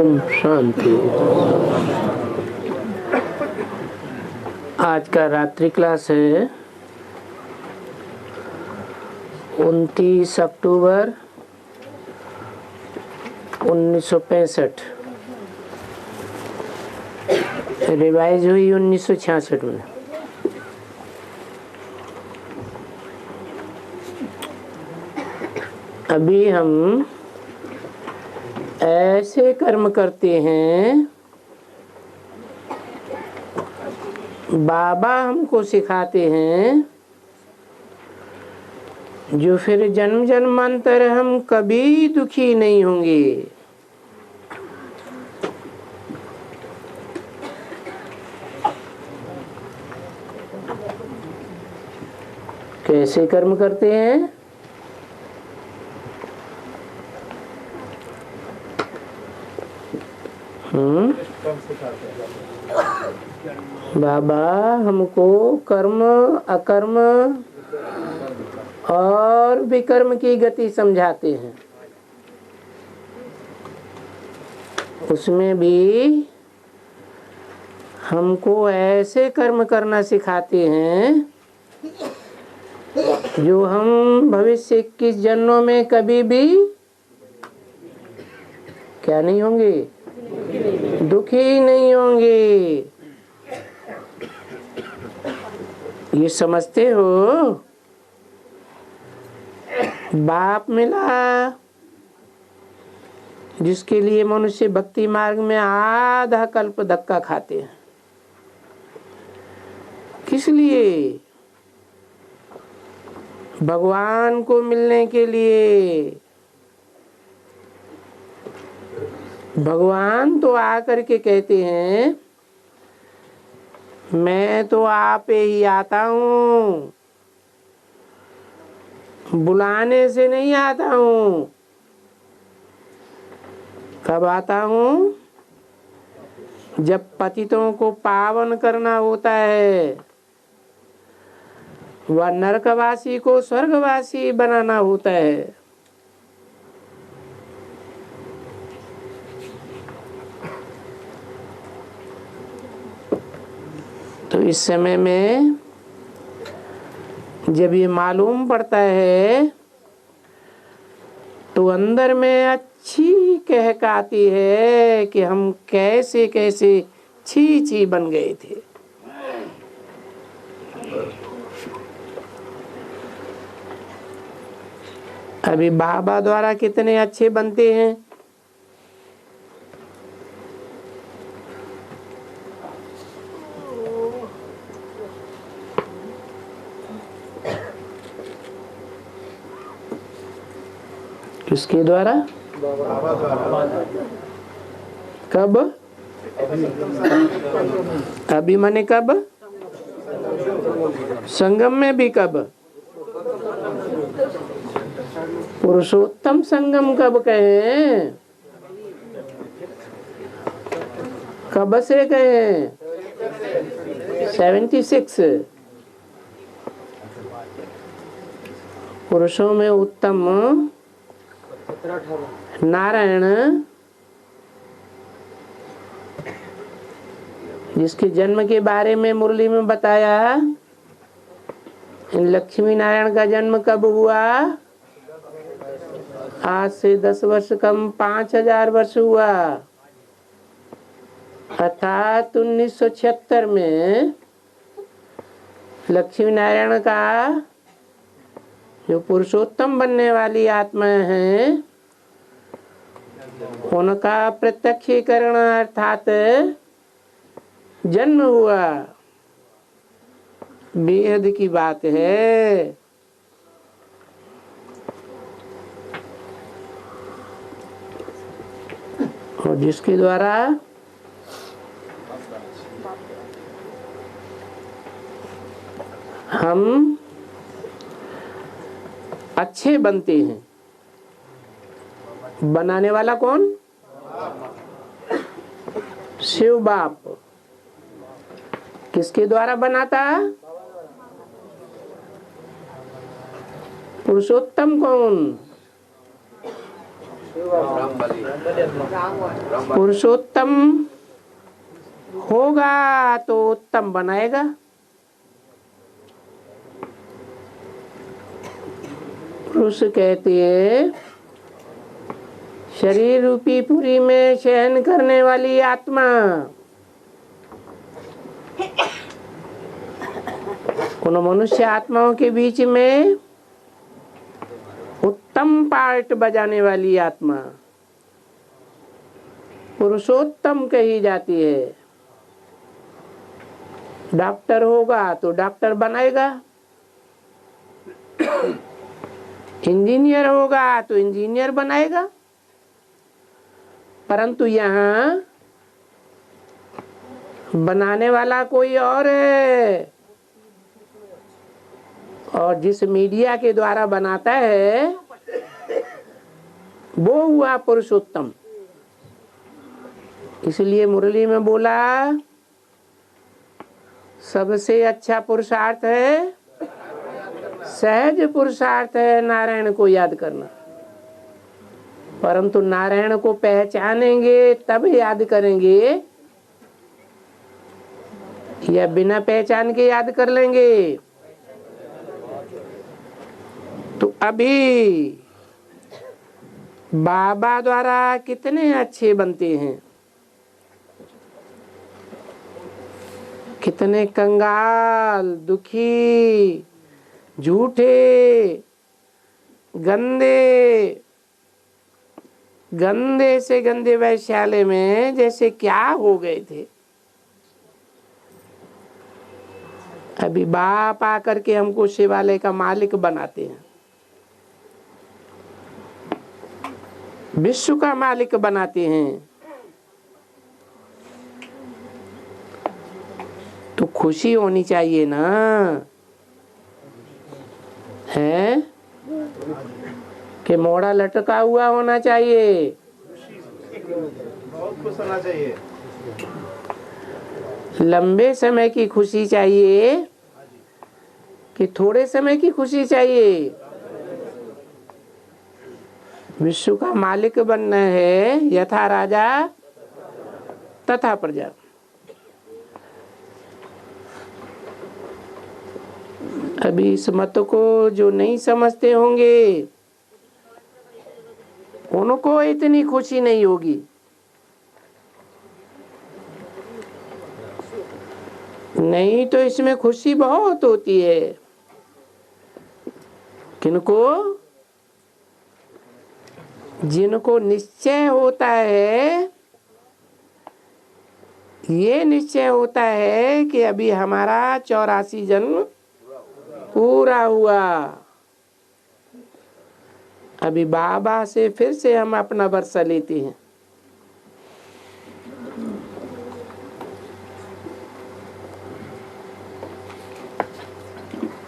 ओम शांति। आज का रात्रि क्लास है 29 अक्टूबर 1965। रिवाइज हुई 1966 में। अभी हम ऐसे कर्म करते हैं, बाबा हमको सिखाते हैं, जो फिर जन्म जन्मांतर हम कभी दुखी नहीं होंगे। कैसे कर्म करते हैं? बाबा हमको कर्म, अकर्म और विकर्म की गति समझाते हैं। उसमें भी हमको ऐसे कर्म करना सिखाते हैं जो हम भविष्य 21 जन्मों में कभी भी क्या नहीं होंगे, दुखी नहीं होंगे। ये समझते हो? बाप मिला जिसके लिए मनुष्य भक्ति मार्ग में आधा कल्प धक्का खाते हैं। किस लिए? भगवान को मिलने के लिए। भगवान तो आकर के कहते हैं, मैं तो आप ही आता हूँ, बुलाने से नहीं आता हूँ। कब आता हूँ? जब पतितों को पावन करना होता है, व नरकवासी को स्वर्गवासी बनाना होता है। तो इस समय में जब ये मालूम पड़ता है तो अंदर में अच्छी कहक आती है कि हम कैसे कैसे छी छी बन गए थे। अभी बाबा द्वारा कितने अच्छे बनते हैं। किसके द्वारा? कब? अभी माने कब? संगम में भी कब? पुरुषोत्तम संगम कब कहे? कब से कहे? 76। पुरुषों में उत्तम नारायण, जिसके जन्म के बारे में मुरली में बताया। लक्ष्मी नारायण का जन्म कब हुआ? आज से 10 वर्ष कम 5000 वर्ष हुआ, अर्थात 1976 में लक्ष्मी नारायण का जो पुरुषोत्तम बनने वाली आत्मा है, उनका प्रत्यक्षीकरण अर्थात जन्म हुआ। बेहद की बात है। और जिसके द्वारा हम अच्छे बनते हैं। बनाने वाला कौन? शिव बाप। किसके द्वारा बनाता? पुरुषोत्तम कौन? पुरुषोत्तम होगा तो उत्तम बनाएगा। पुरुष कहते हैं शरीर रूपी पुरी में शयन करने वाली आत्मा। उन मनुष्य आत्माओं के बीच में उत्तम पार्ट बजाने वाली आत्मा पुरुषोत्तम कही जाती है। डॉक्टर होगा तो डॉक्टर बनाएगा, इंजीनियर होगा तो इंजीनियर बनाएगा। परंतु यहाँ बनाने वाला कोई और है, और जिस मीडिया के द्वारा बनाता है वो हुआ पुरुषोत्तम। इसलिए मुरली में बोला सबसे अच्छा पुरुषार्थ है, सहज पुरुषार्थ है नारायण को याद करना। परंतु नारायण को पहचानेंगे तब याद करेंगे या बिना पहचान के याद कर लेंगे। तो अभी बाबा द्वारा कितने अच्छे बनते हैं, कितने कंगाल, दुखी, झूठे, गंदे गंदे से गंदे वैश्यालय में जैसे क्या हो गए थे। अभी बाप आकर के हमको शिवालय का मालिक बनाते हैं, विश्व का मालिक बनाते हैं। तो खुशी होनी चाहिए ना, है कि मोड़ा लटका हुआ होना चाहिए। बहुत खुश होना चाहिए। लंबे समय की खुशी चाहिए कि थोड़े समय की खुशी चाहिए। विश्व का मालिक बनना है, यथा राजा तथा प्रजा। अभी इस मत को जो नहीं समझते होंगे उनको इतनी खुशी नहीं होगी। नहीं तो इसमें खुशी बहुत होती है। किनको? जिनको निश्चय होता है, ये निश्चय होता है कि अभी हमारा 84 जन्म पूरा हुआ, अभी बाबा से फिर से हम अपना वर्षा लेते हैं।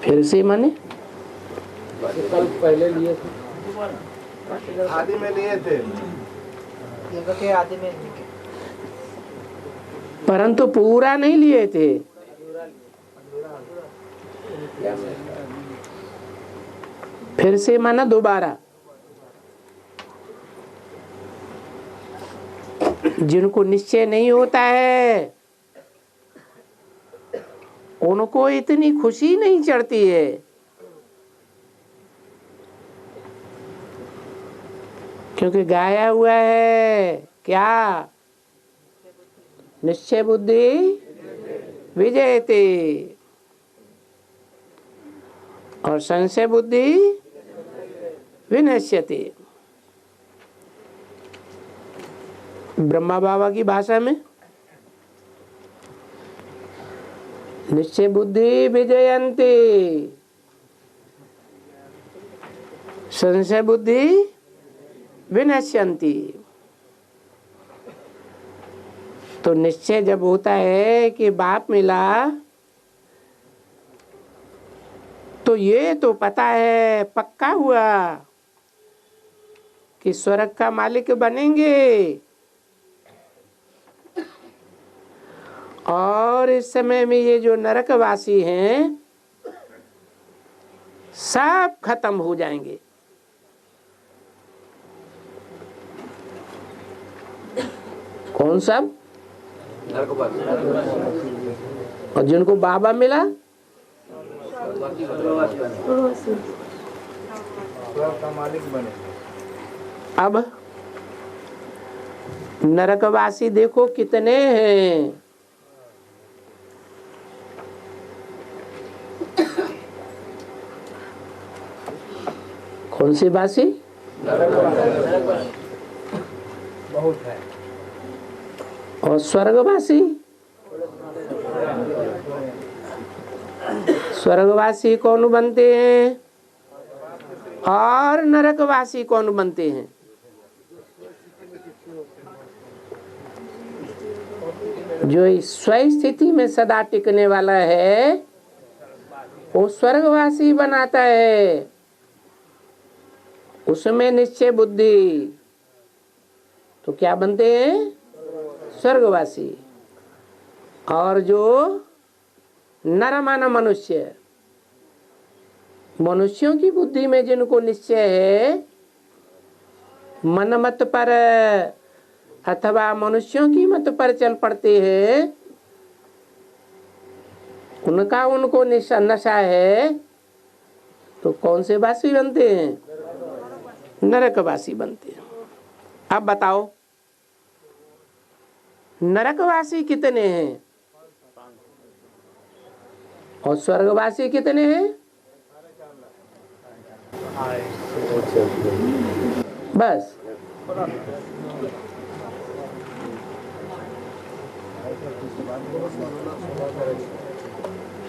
फिर से माने कल पहले लिए थे, आदि में लिए थे, आदि में परंतु पूरा नहीं लिए थे। फिर से माना दोबारा। जिनको निश्चय नहीं होता है उनको इतनी खुशी नहीं चढ़ती है। क्योंकि गाया हुआ है क्या? निश्चय बुद्धि विजयते और संशय बुद्धि विनश्यते। ब्रह्मा बाबा की भाषा में निश्चय बुद्धि विजयन्ते, संशय बुद्धि विनश्यन्ति। तो निश्चय जब होता है कि बाप मिला तो ये तो पता है, पक्का हुआ कि स्वर्ग का मालिक बनेंगे। और इस समय में ये जो नरकवासी हैं सब खत्म हो जाएंगे। कौन सब? और जिनको बाबा मिला का मालिक बने। अब नरकवासी देखो कितने हैं। कौन से वासी? बहुत है। और स्वर्गवासी? स्वर्गवासी कौन बनते हैं और नरकवासी कौन बनते हैं? जो स्वस्थिति में सदा टिकने वाला है वो स्वर्गवासी बनाता है, उसमें निश्चय बुद्धि, तो क्या बनते हैं? स्वर्गवासी। और जो नरमान मनुष्य, मनुष्यों की बुद्धि में जिनको निश्चय है मनमत पर अथवा मनुष्यों की मत पर चल पड़ते हैं, उनका उनको नशा है, तो कौन से वासी बनते हैं? नरकवासी बनते हैं। अब बताओ नरकवासी कितने हैं और स्वर्गवासी कितने हैं? बस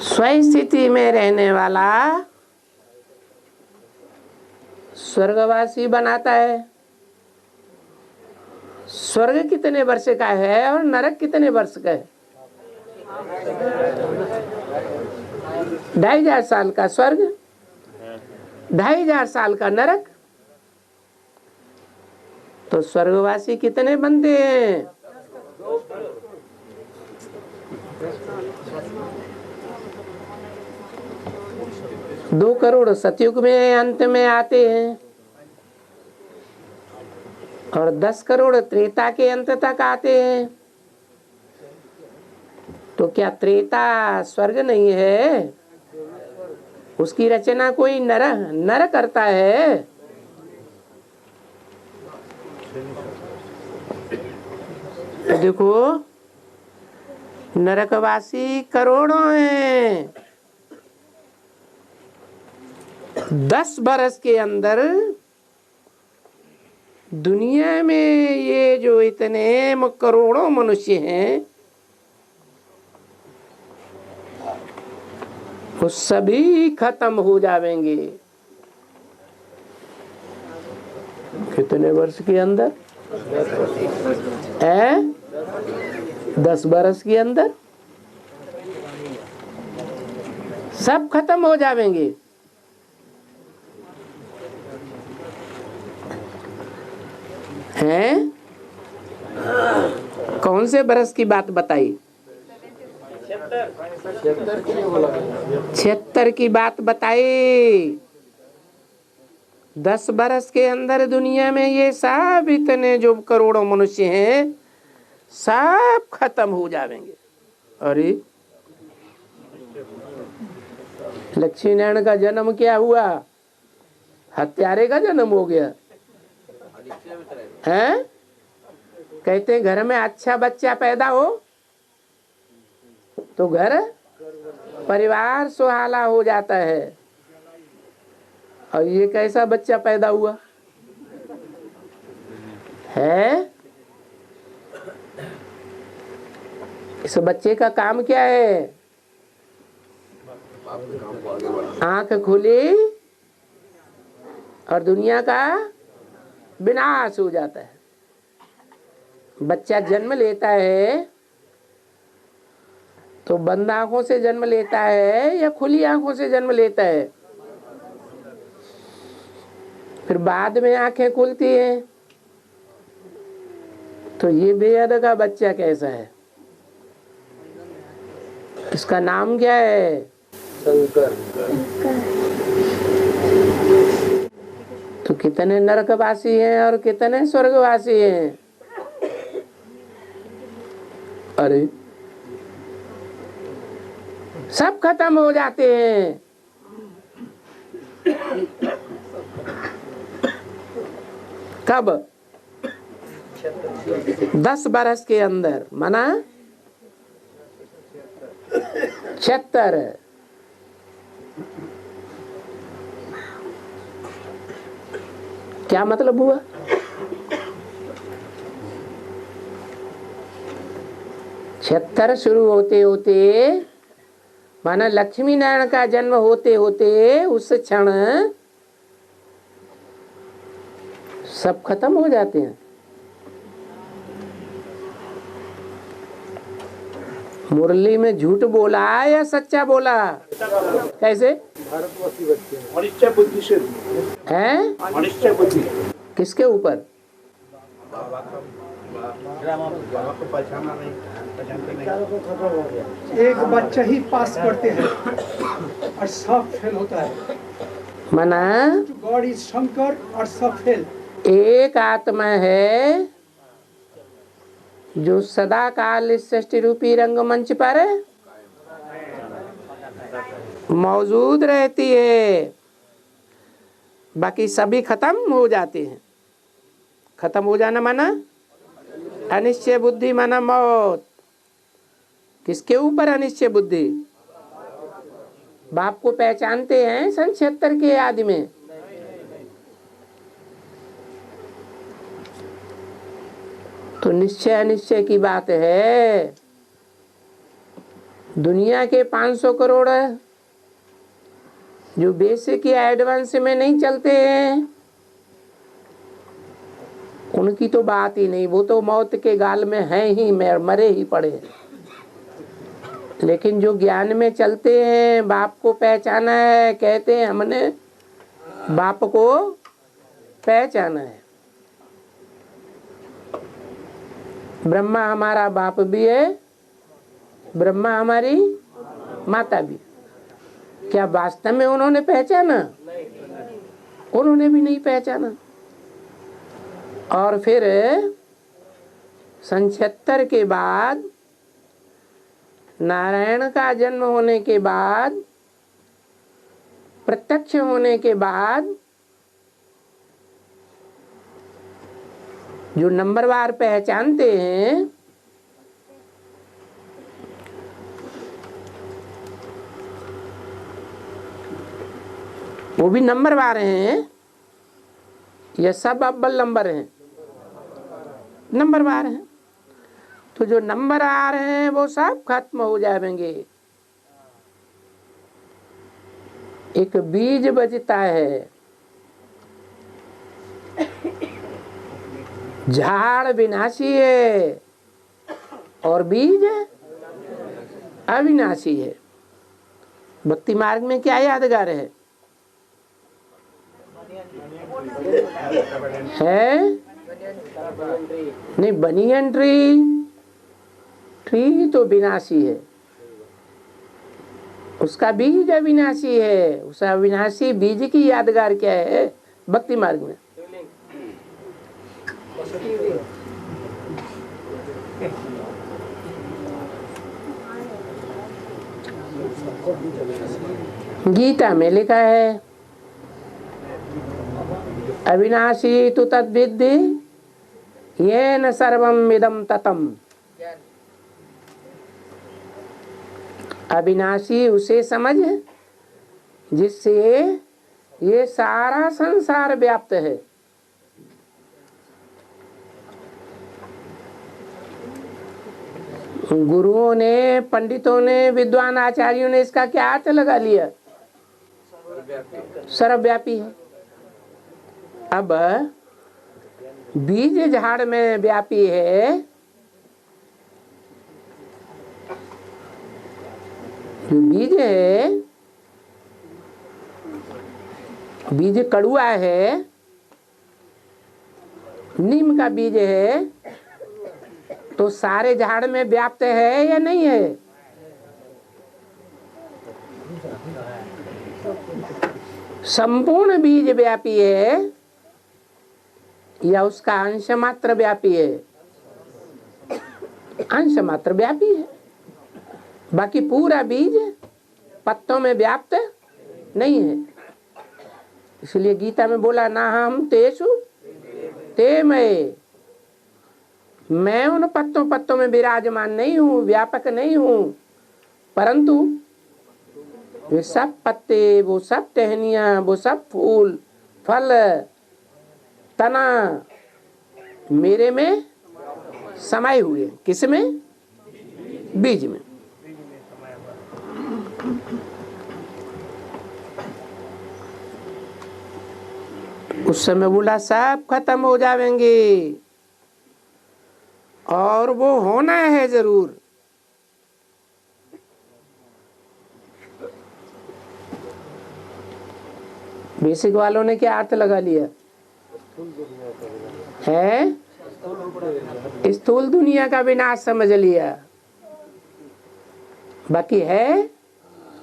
स्वस्थिति में रहने वाला स्वर्गवासी बनाता है। स्वर्ग कितने वर्ष का है और नरक कितने वर्ष का है? 2500 साल का स्वर्ग, 2500 साल का नरक। तो स्वर्गवासी कितने बनते हैं? 2 करोड़ सतयुग में अंत में आते हैं और 10 करोड़ त्रेता के अंत तक आते हैं। तो क्या त्रेता स्वर्ग नहीं है? उसकी रचना कोई नर करता है? तो देखो नरकवासी करोड़ों हैं। 10 बरस के अंदर दुनिया में ये जो इतने करोड़ों मनुष्य हैं वो सभी खत्म हो जाएंगे। कितने वर्ष के अंदर? 10 बरस के अंदर सब खत्म हो जाएंगे। हैं? कौन से बरस की बात बताई? 76 की बात बताई। 10 बरस के अंदर दुनिया में ये सब इतने जो करोड़ों मनुष्य हैं सब खत्म हो जाएंगे। अरे लक्ष्मी नारायण का जन्म क्या हुआ? हत्यारे का जन्म हो गया हैं? कहते हैं घर में अच्छा बच्चा पैदा हो तो घर परिवार सुहाना हो जाता है। और ये कैसा बच्चा पैदा हुआ है? इस बच्चे का काम क्या है? आंख खुली और दुनिया का विनाश हो जाता है। बच्चा जन्म लेता है तो बंद आंखों से जन्म लेता है या खुली आंखों से जन्म लेता है? फिर बाद में आंखें खुलती हैं। तो ये बेहद का बच्चा कैसा है? इसका नाम क्या है? शंकर। तो कितने नरकवासी हैं और कितने स्वर्गवासी हैं? अरे सब खत्म हो जाते हैं। कब? 10 बरस के अंदर, माना 76। क्या मतलब हुआ? छिहत्तर शुरू होते होते, माना लक्ष्मी नारायण का जन्म होते होते उस क्षण सब खत्म हो जाते हैं। मुरली में झूठ बोला या सच्चा बोला? कैसे? भारतवासी बच्चे अनिश्चय बुद्धि से हैं? अनिश्चय बुद्धि किसके ऊपर? बाबा को पहचाना नहीं, पहचानते नहीं। एक बच्चा ही पास करते हैं और सब फेल होता है। मना गॉड इज शंकर और सब फेल। एक आत्मा है जो सदा काल इस सृष्टि रूपी रंगमंच पर मौजूद रहती है, बाकी सभी खत्म हो जाते हैं। खत्म हो जाना माना अनिश्चय बुद्धि, माना मौत। किसके ऊपर अनिश्चय बुद्धि? बाप को पहचानते हैं सन 76 के आदि में? तो निश्चय अनिश्चय की बात है। दुनिया के 500 करोड़ जो बेसिक या एडवांस में नहीं चलते हैं, उनकी तो बात ही नहीं, वो तो मौत के गाल में हैं ही, मरे ही पड़े। लेकिन जो ज्ञान में चलते हैं, बाप को पहचाना है, कहते हैं हमने बाप को पहचाना है। ब्रह्मा हमारा बाप भी है, ब्रह्मा हमारी माता भी। क्या वास्तव में उन्होंने पहचाना? उन्होंने भी नहीं पहचाना। और फिर सन 76 के बाद, नारायण का जन्म होने के बाद, प्रत्यक्ष होने के बाद, जो नंबरवार पहचानते हैं, वो भी नंबरवार हैं। ये सब अव्वल नंबर हैं, नंबरवार हैं। तो जो नंबर आ रहे हैं वो सब खत्म हो जाएंगे। एक बीज बचता है, झाड़ विनाशी है और बीज अविनाशी है। भक्ति मार्ग में क्या यादगार है? नहीं, बनियन ट्री तो विनाशी है, उसका बीज अविनाशी है। उस अविनाशी बीज की यादगार क्या है भक्ति मार्ग में? गीता में लिखा है, अविनाशी तु तद्विद्धि येन सर्वम इदं ततम्। अविनाशी उसे समझ जिससे ये सारा संसार व्याप्त है। गुरुओं ने, पंडितों ने, विद्वान आचार्यों ने इसका क्या अर्थ लगा लिया? सर्वव्यापी है। अब बीज झाड़ में व्यापी है, जो बीज है, बीज कड़ुआ है, नीम का बीज है, तो सारे झाड़ में व्याप्त है या नहीं है? संपूर्ण बीज व्यापी है या उसका अंश मात्र व्यापी है? अंश मात्र व्यापी है, बाकी पूरा बीज पत्तों में व्याप्त नहीं है। इसलिए गीता में बोला ना हम तेषु ते मैं उन पत्तों में विराजमान नहीं हूँ, व्यापक नहीं हूँ, परंतु वे सब पत्ते, वो सब टहनियाँ, वो सब फूल फल तना मेरे में समाये हुए। किस में? बीज में। उस समय बोला सब खत्म हो जाएंगे और वो होना है जरूर। बेसिक वालों ने क्या अर्थ लगा लिया है? स्थूल दुनिया का विनाश समझ लिया। बाकी है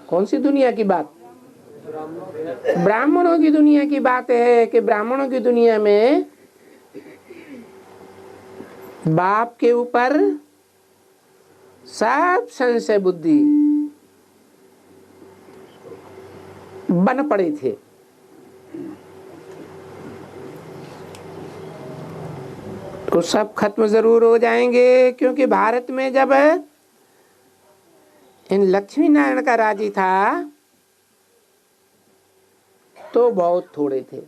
कौन सी दुनिया की बात? ब्राह्मणों की दुनिया की बात है कि ब्राह्मणों की दुनिया में बाप के ऊपर सब संशय बुद्धि बन पड़े थे। तो सब खत्म जरूर हो जाएंगे, क्योंकि भारत में जब इन लक्ष्मी नारायण का राज्य था तो बहुत थोड़े थे।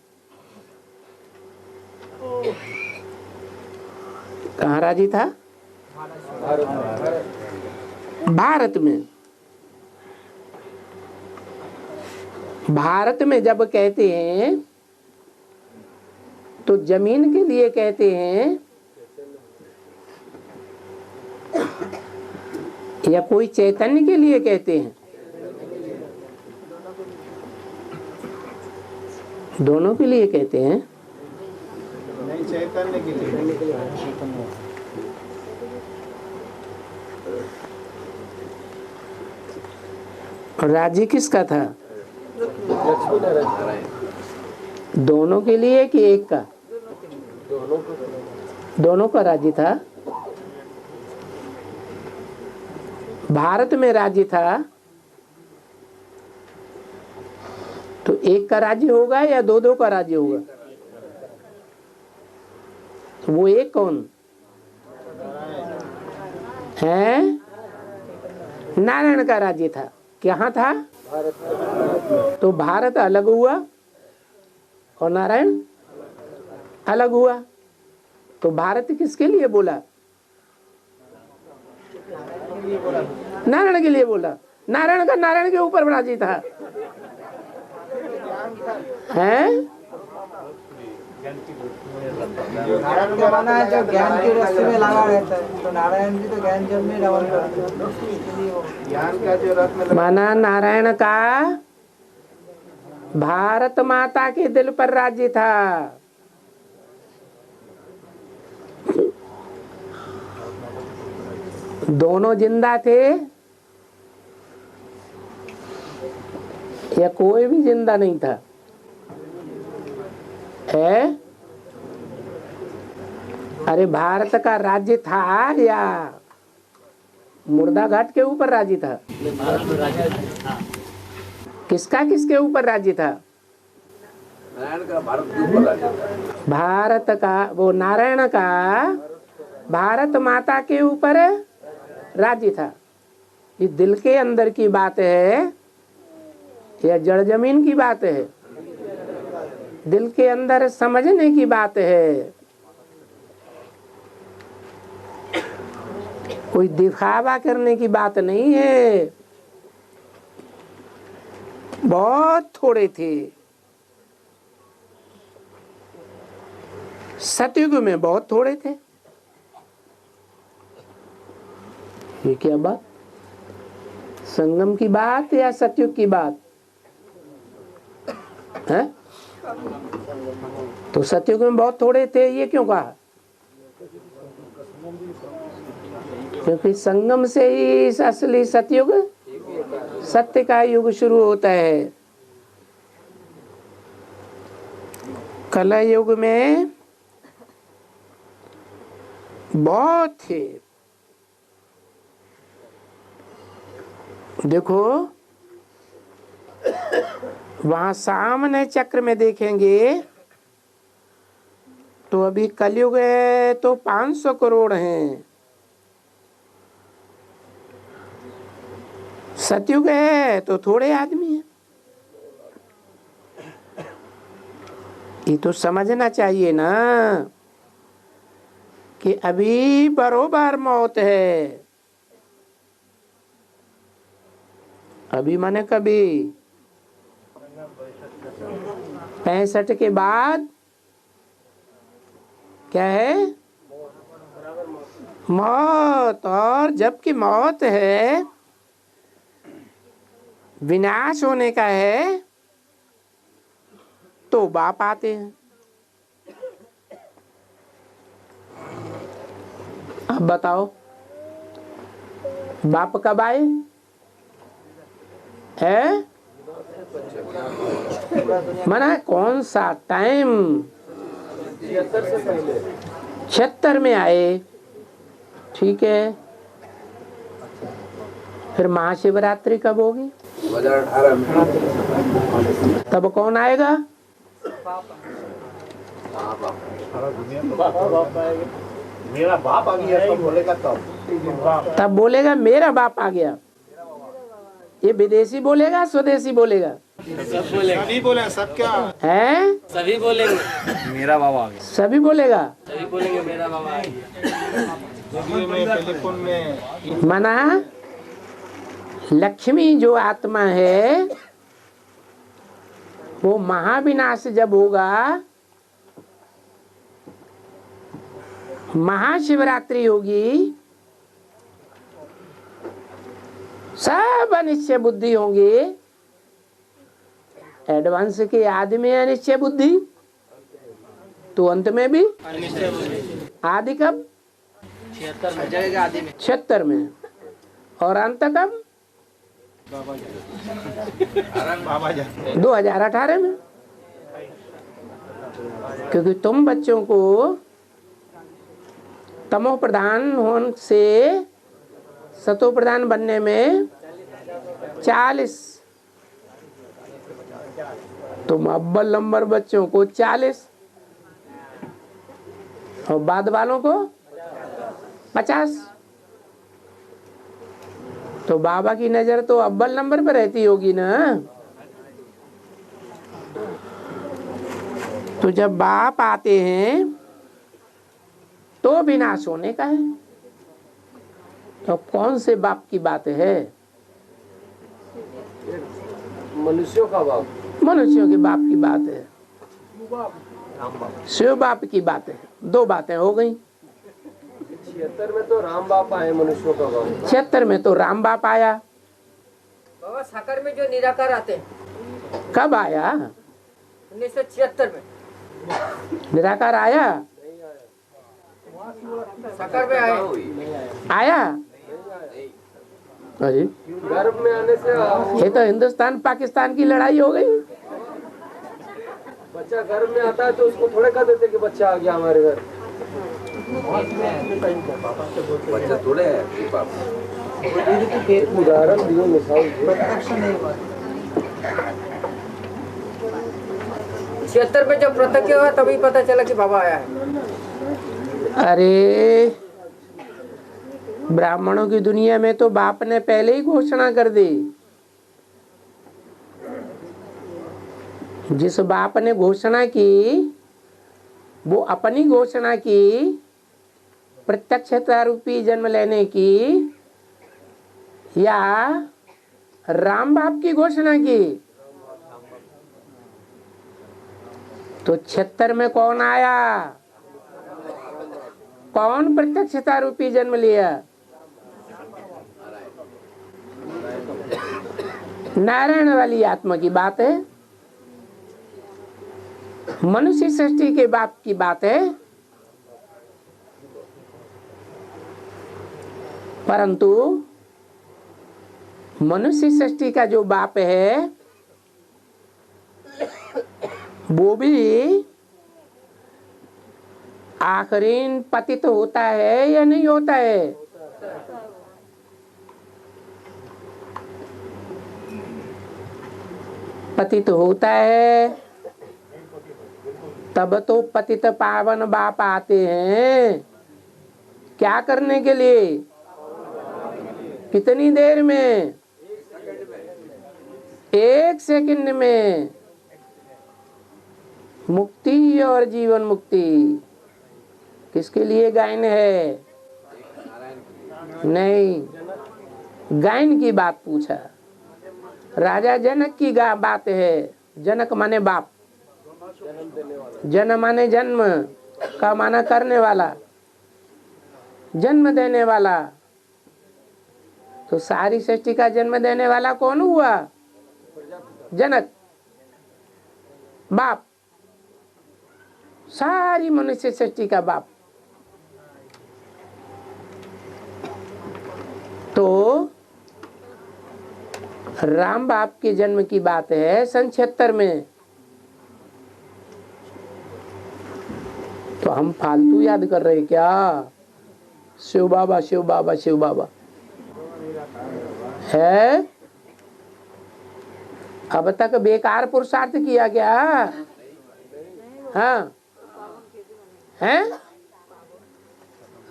कहाँ राज्य था? भारत में। भारत में जब कहते हैं तो जमीन के लिए कहते हैं या कोई चैतन्य के लिए कहते हैं? दोनों के लिए कहते हैं। नहीं, चैतन्य के लिए। और राज्य किसका था? दोनों के लिए कि एक का? दोनों का राज्य था। भारत में राज्य था तो एक का राज्य होगा या दो का राज्य होगा? तो वो एक कौन है? नारायण का राज्य था। कहाँ था? तो भारत अलग हुआ और नारायण अलग हुआ। तो भारत किसके लिए बोला? नारायण के लिए बोला। नारायण का नारायण के ऊपर राज्य था है? नारायण का माना है जो ज्ञान के रास्ते में लगा रहता है, तो नारायण जी तो ज्ञान जब में डबल करते हैं। ज्ञान का जो रथ में माना नारायण का भारत माता के दिल पर राज्य था। दोनों जिंदा थे या कोई भी जिंदा नहीं था है? अरे भारत का राज्य था या मुर्दा घाट के ऊपर राज्य था? किसका किसके ऊपर राज्य था? नारायण का भारत के ऊपर राज्य था। भारत का, वो नारायण का भारत माता के ऊपर राज्य था। ये दिल के अंदर की बात है या जड़ जमीन की बात है? दिल के अंदर समझने की बात है। कोई दिखावा करने की बात नहीं है। बहुत थोड़े थे। सतयुग में बहुत थोड़े थे। ये क्या बात? संगम की बात या सतयुग की बात है? तो सतयुग में बहुत थोड़े थे, ये क्यों कहा? क्योंकि संगम से ही असली सतयुग, सत्य का युग शुरू होता है। कला युग में बहुत थे देखो वहां सामने चक्र में देखेंगे तो अभी कलयुग है तो 500 करोड़ हैं, सतयुग है तो थोड़े आदमी हैं। ये तो समझना चाहिए ना कि अभी बरोबर मौत है। अभी माने कभी 65 के बाद क्या है? मौत। और जबकि मौत है, विनाश होने का है, तो बाप आते हैं। अब बताओ बाप कब आए है? मना कौन सा टाइम? 76 में आए, ठीक है। फिर महाशिवरात्रि कब होगी? 2018 में। तब कौन आएगा? मेरा बाप आ गया तब बोलेगा, तब बोलेगा मेरा बाप आ गया। ये विदेशी बोलेगा स्वदेशी बोलेगा? सभी बोले, सब क्या है? सभी बोलेंगे मेरा बाबा आ गया। सभी बोलेगा। सभी बोलेंगे मेरा बाबा आ गया। में टेलीफोन में मना लक्ष्मी जो आत्मा है वो महाविनाश जब होगा, महाशिवरात्रि होगी, सब अनिश्चय बुद्धि होंगे। एडवांस के आदि में अनिश्चय बुद्धि, तो अंत में भी आदि कब? 76 में। और अंत कब? 2018 में। क्योंकि तुम बच्चों को तमो प्रधान होने से सतो प्रधान बनने में 40, तुम अव्वल नंबर बच्चों को 40 और बाद वालों को 50। तो बाबा की नजर तो अव्वल नंबर पर रहती होगी ना। तो जब बाप आते हैं तो विनाश होने का है। तो कौन से बाप की बात है? मनुष्यों का बाप, मनुष्यों के बाप की बात है, शिव बाप की बात है। 2 बातें हो गई। 76 में तो राम बाप आए, मनुष्यों का बाप। 76 में तो राम बाप आया। बाबा साकार में जो निराकार आते हैं कब आया? 1976 में निराकार आया? साकार में आए। आया? अरे गर्भ में आने से ये तो हिंदुस्तान पाकिस्तान की लड़ाई हो गई। बच्चा गर्भ में आता है तो उसको थोड़े कह देते कि बच्चा आ गया हमारे घर। बच्चा थोड़े है बाप। उदाहरण दियो, मिसाल दियो। 76 में जब प्रत्यक्ष हुआ तभी पता चला कि बाबा आया है। अरे ब्राह्मणों की दुनिया में तो बाप ने पहले ही घोषणा कर दी। जिस बाप ने घोषणा की वो अपनी घोषणा की प्रत्यक्षता रूपी जन्म लेने की, या राम बाप की घोषणा की? तो 76 में कौन आया? कौन प्रत्यक्षता रूपी जन्म लिया? नारायण वाली आत्मा की बात है, मनुष्य सृष्टि के बाप की बात है। परंतु मनुष्य सृष्टि का जो बाप है वो भी आखिरी पतित होता है या नहीं होता है? पतित होता है तब तो पतित पावन बाप आते हैं। क्या करने के लिए? कितनी देर में? 1 सेकंड में। मुक्ति और जीवन मुक्ति किसके लिए गायन है? नहीं, गायन की बात पूछा। राजा जनक की बात है। जनक माने बाप, जन माने जन्म का माना करने वाला, जन्म देने वाला। तो सारी सृष्टि का जन्म देने वाला कौन हुआ? जनक, बाप, सारी मनुष्य सृष्टि का बाप। तो राम बाप के जन्म की बात है सन 76 में। तो हम फालतू याद कर रहे क्या? शिव बाबा शिव बाबा शिव बाबा है। अब तक बेकार पुरुषार्थ किया क्या? हाँ हैं?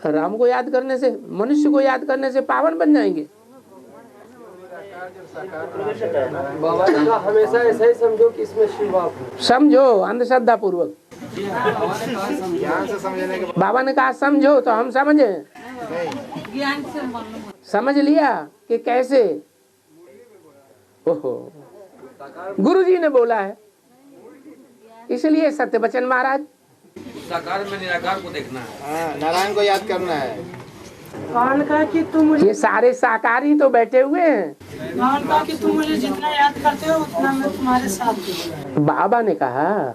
राम को याद करने से, मनुष्य को याद करने से पावन बन जाएंगे? बाबा ने कहा हमेशा ऐसा ही समझो कि इसमें शिव बाप है। समझो अंधश्रद्धा पूर्वक। ध्यान से समझने के बाबा ने कहा समझो तो हम समझे। समझ लिया कि कैसे? ओहो, गुरु जी ने बोला है, इसलिए सत्य बचन महाराज। साकार में निराकार को देखना है। नारायण को याद करना है। भगवान कहा कि तुम मुझे, ये सारे साकार ही तो बैठे हुए हैं। भगवान कहा कि तुम मुझे जितना याद करते हो उतना मैं तुम्हारे साथ हूँ। बाबा ने कहा,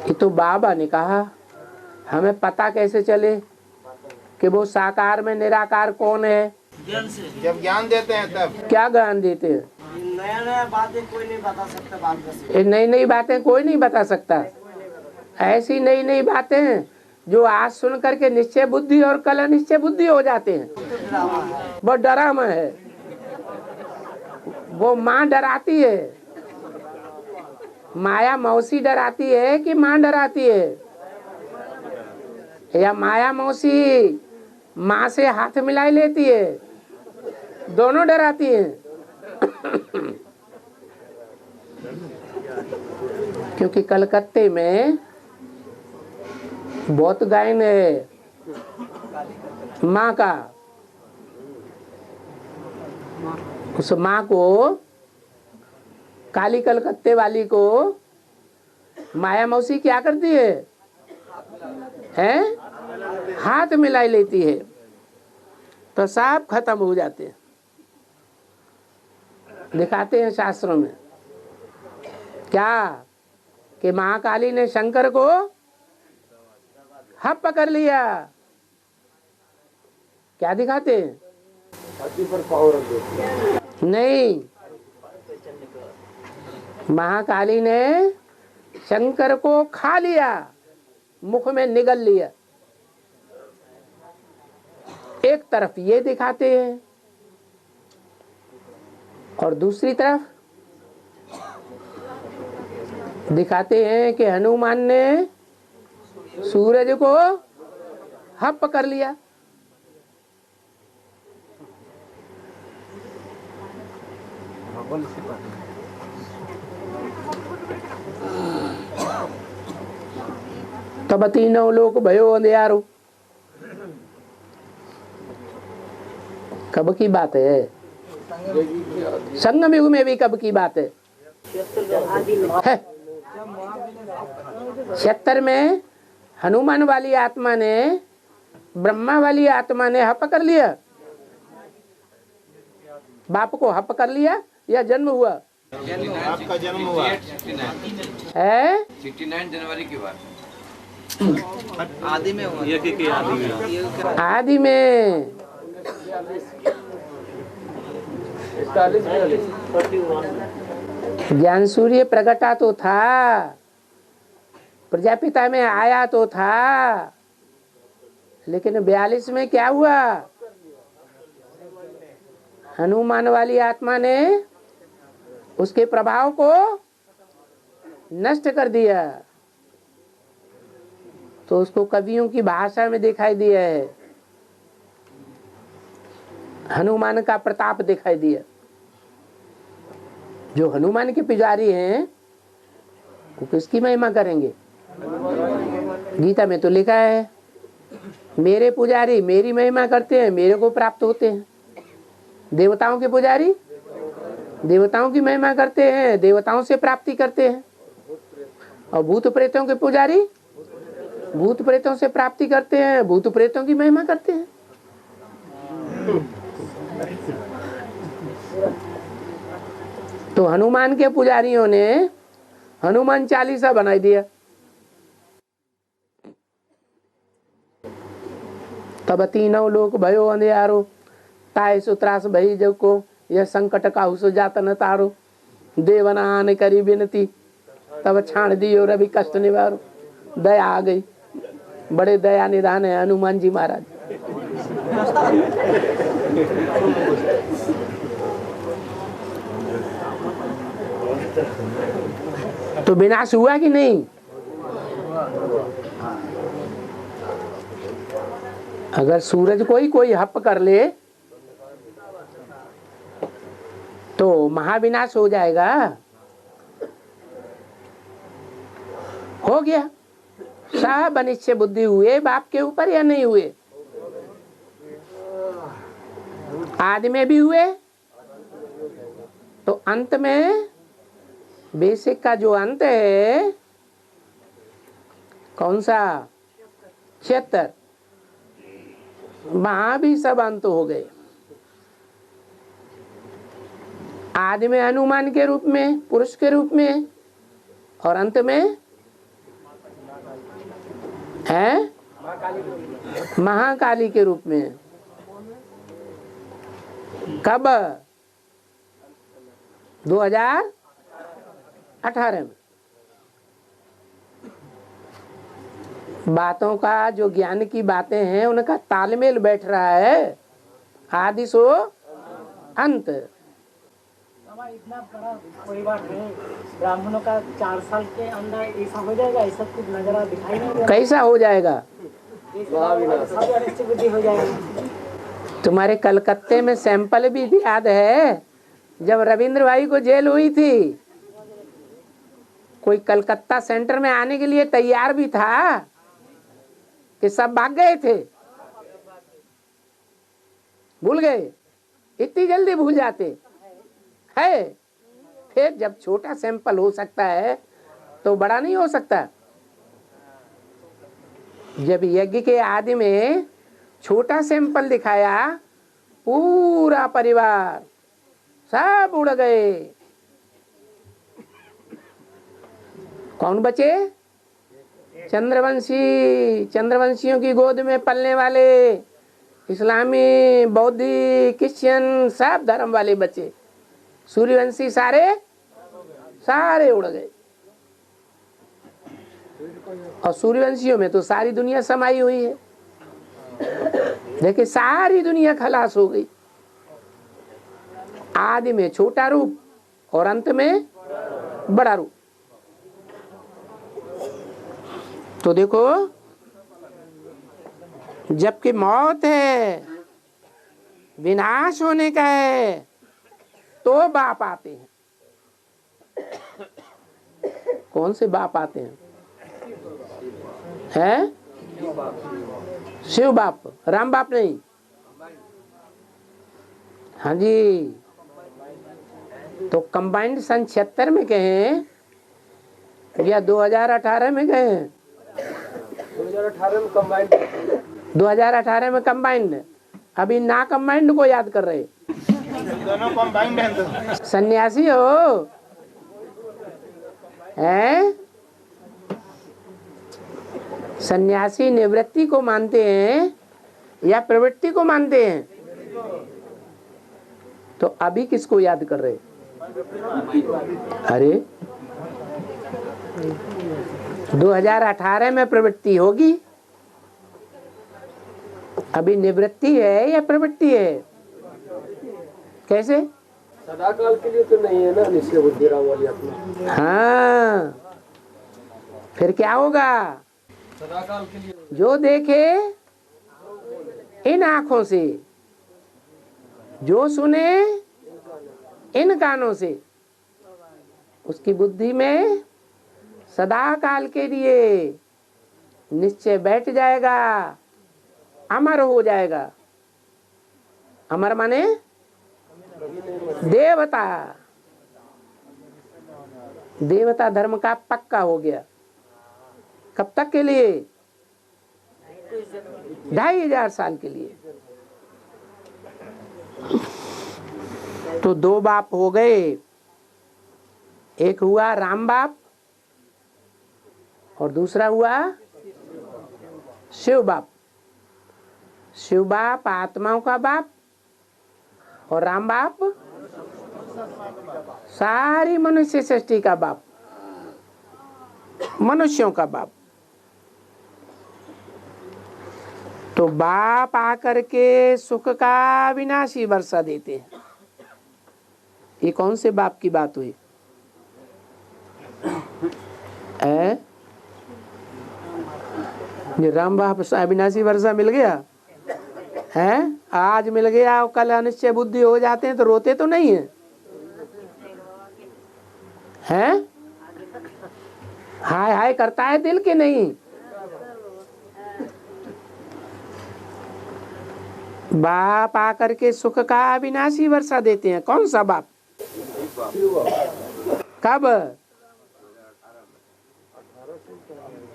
ये तो बाबा ने कहा, हमें पता कैसे चले कि वो साकार में निराकार कौन है? जब ज्ञान देते हैं तब। क्या ज्ञान देते हैं? नया नया बातें कोई नहीं बता सकता। बात ये नई नई बातें कोई नहीं बता सकता। ऐसी नई नई बातें जो आज सुन करके निश्चय बुद्धि और कल अनिश्चय बुद्धि हो जाते हैं, वो डरामा है। वो माँ डराती है, माया मौसी डराती है कि माँ डराती है? या माया मौसी माँ से हाथ मिलाई लेती है? दोनों डराती हैं। क्योंकि कलकत्ते में बहुत गायन है माँ का। उस माँ को, काली कलकत्ते वाली को माया मौसी क्या करती है? हैं? हाथ मिलाई लेती है तो सब खत्म हो जाते हैं। दिखाते हैं शास्त्रों में क्या कि महाकाली ने शंकर को हप पकड़ लिया। क्या दिखाते हैं? नहीं, महाकाली ने शंकर को खा लिया, मुख में निगल लिया। एक तरफ ये दिखाते हैं और दूसरी तरफ दिखाते हैं कि हनुमान ने सूरज को हप कर लिया। तब तीनों लोग भयो अंधियारो। कब की बात है? संगम युग में भी कब की बात है? 76 में हनुमान वाली आत्मा ने, ब्रह्मा वाली आत्मा ने हप कर लिया। बाप को हप कर लिया या जन्म हुआ? आपका जन्म हुआ है 69 जनवरी की बात। आदि में हुआ। आदि में। ज्ञान सूर्य प्रगटा तो था, प्रजापिता में आया तो था, लेकिन 42 में क्या हुआ? हनुमान वाली आत्मा ने उसके प्रभाव को नष्ट कर दिया। तो उसको कवियों की भाषा में दिखाई दिया है, हनुमान का प्रताप दिखाई दिया। जो हनुमान के पुजारी हैं वो किसकी महिमा करेंगे? गीता में तो लिखा है, मेरे पुजारी मेरी महिमा करते हैं, मेरे को प्राप्त होते हैं। देवताओं के पुजारी देवताओं की महिमा करते हैं, देवताओं से प्राप्ति करते हैं। और भूत प्रेतों के पुजारी भूत प्रेतों से प्राप्ति करते हैं, भूत प्रेतों की महिमा करते हैं। तो हनुमान के पुजारियों ने हनुमान चालीसा बनाई दिया। तब तीनों लोक भयो अंधियारो, ताय सुत्रास भई जग को, यह संकट का हुस जात न तारो, देवनान करी विनती, तब छाण दियो रवि कष्ट निवारो। दया आ गई, बड़े दया निधान है हनुमान जी महाराज। तो विनाश हुआ कि नहीं? अगर सूरज को ही कोई हप कर ले तो महाविनाश हो जाएगा। हो गया। सब अनिश्चय बुद्धि हुए बाप के ऊपर या नहीं हुए? आदि में भी हुए, तो अंत में बेसिक का जो अंत है कौन सा? 76, वहां भी सब अंत हो गए। आदि में हनुमान के रूप में, पुरुष के रूप में, और अंत में है महाकाली के रूप में। कब? 2018 में। बातों का जो ज्ञान की बातें हैं उनका तालमेल बैठ रहा है, आदि सो अंत। इतना बड़ा परिवार है, ब्राह्मणों का 4 साल के अंदर ऐसा हो जाएगा, ऐसा कुछ नजरा दिखाई नहीं देगा। कैसा हो जाएगा? बुद्धि हो जाएगी। तुम्हारे कलकत्ते में सैंपल भी याद है, जब रविंद्र भाई को जेल हुई थी, कोई कलकत्ता सेंटर में आने के लिए तैयार भी था कि सब भाग गए थे, भूल गए। इतनी जल्दी भूल जाते है। फिर जब छोटा सैंपल हो सकता है तो बड़ा नहीं हो सकता। जब यज्ञ के आदि में छोटा सैंपल दिखाया, पूरा परिवार सब उड़ गए। कौन बचे? चंद्रवंशी, चंद्रवंशियों की गोद में पलने वाले, इस्लामी, बौद्धी, क्रिश्चियन, सब धर्म वाले बचे। सूर्यवंशी सारे उड़ गए। और सूर्यवंशियों में तो सारी दुनिया समाई हुई है। देखिए, सारी दुनिया खलास हो गई। आदि में छोटा रूप और अंत में बड़ा रूप। तो देखो, जबकि मौत है, विनाश होने का है, तो बाप आते हैं। कौन से बाप आते हैं? हैं? शिव बाप, राम बाप नहीं। हाँ जी। तो कंबाइंड सन 76 में कहें या 2018 में कहें? 2018 में कंबाइंड। 2018 में कंबाइंड। अभी ना कंबाइंड को याद कर रहे। दोनों कंबाइंड हैं। सन्यासी हो हैं? सन्यासी निवृत्ति को मानते हैं या प्रवृत्ति को मानते हैं? तो अभी किसको याद कर रहे? अरे 2018 में प्रवृत्ति होगी, अभी निवृत्ति है या प्रवृत्ति है? कैसे? सदा काल के लिए तो नहीं है ना निश्चय बुद्धि राम वाली आत्मा। हाँ, फिर क्या होगा? सदा काल के लिए जो देखे इन आंखों से, जो सुने इन कानों से, उसकी बुद्धि में सदा काल के लिए निश्चय बैठ जाएगा, अमर हो जाएगा। अमर माने देवता, देवता धर्म का पक्का हो गया। कब तक के लिए? 2500 साल के लिए। तो 2 बाप हो गए, एक हुआ राम बाप और दूसरा हुआ शिव बाप। शिव बाप आत्माओं का बाप और राम बाप सारी मनुष्य सृष्टि का बाप, मनुष्यों का बाप। तो बाप आकर के सुख का विनाशी वर्षा देते हैं। ये कौन से बाप की बात हुई? राम बाप अविनाशी वर्षा मिल गया है, आज मिल गया और कल अनिश्चय बुद्धि हो जाते हैं तो रोते तो नहीं है, हैं? हाय हाय करता है दिल के नहीं? बाप आकर के सुख का अविनाशी वर्षा देते हैं। कौन सा बाप? कब?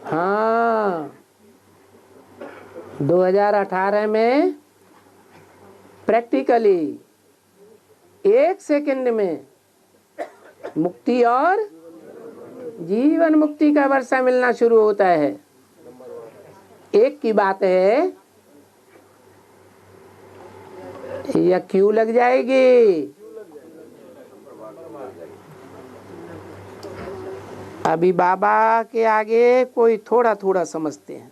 हाँ, 2018 में प्रैक्टिकली 1 सेकंड में मुक्ति और जीवन मुक्ति का वर्षा मिलना शुरू होता है। एक की बात है, या क्यों लग जाएगी? अभी बाबा के आगे कोई थोड़ा थोड़ा समझते हैं।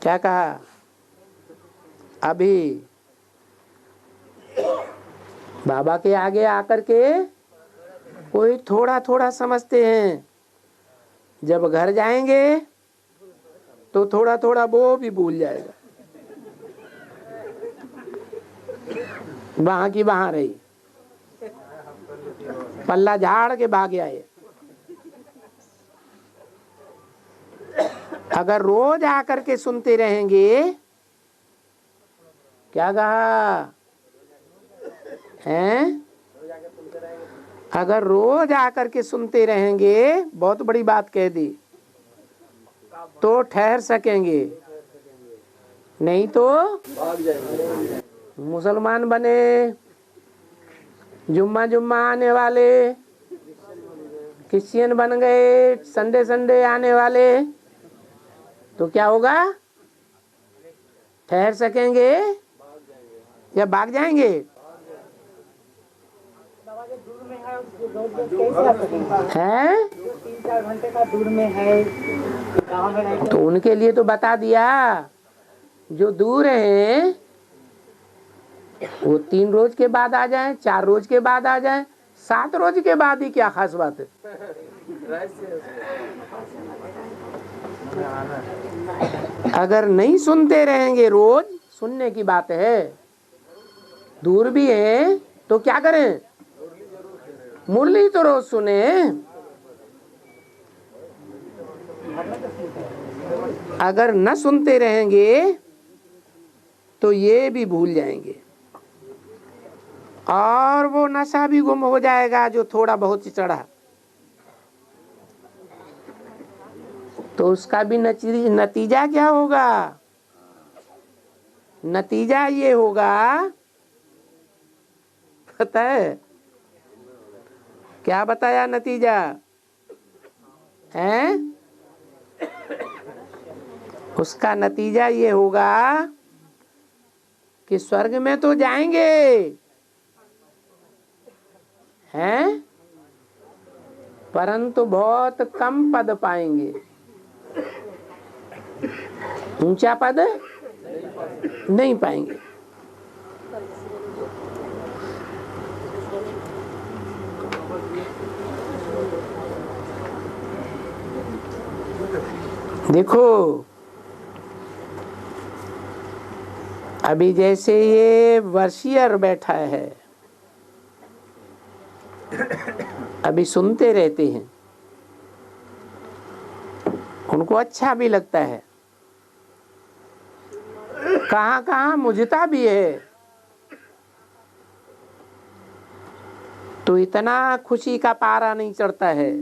क्या कहा? अभी बाबा के आगे आकर के कोई थोड़ा थोड़ा समझते हैं। जब घर जाएंगे तो थोड़ा थोड़ा वो भी भूल जाएगा, वहां की वहां रही, पल्ला झाड़ के भाग आए। अगर रोज आकर के सुनते रहेंगे, क्या कहा हैं? अगर रोज आकर के सुनते रहेंगे, बहुत बड़ी बात कह दी, तो ठहर सकेंगे, नहीं तो मुसलमान बने, जुम्मा जुम्मा आने वाले, क्रिश्चियन बन गए, संडे संडे आने वाले, तो क्या होगा? ठहर सकेंगे या भाग जाएंगे? दूर में है, कैसे आ सकेंगे? हैं? 3-4 घंटे का दूर में है, गाँव में रहते तो उनके लिए तो बता दिया, जो दूर हैं वो 3 रोज के बाद आ जाएं, 4 रोज के बाद आ जाएं, 7 रोज के बाद ही क्या खास बात है? अगर नहीं सुनते रहेंगे, रोज सुनने की बात है, दूर भी है तो क्या करें? मुरली तो रोज सुने। अगर न सुनते रहेंगे तो ये भी भूल जाएंगे और वो नशा भी गुम हो जाएगा जो थोड़ा बहुत चढ़ा, तो उसका भी नतीजा क्या होगा? नतीजा ये होगा, पता है क्या बताया नतीजा है? उसका नतीजा ये होगा कि स्वर्ग में तो जाएंगे हैं, परंतु बहुत कम पद पाएंगे, ऊंचा पद नहीं पाएंगे। देखो अभी जैसे ये वर्षियर बैठा है, अभी सुनते रहते हैं, उनको अच्छा भी लगता है, कहाँ कहाँ मुझता भी है, तो इतना खुशी का पारा नहीं चढ़ता है।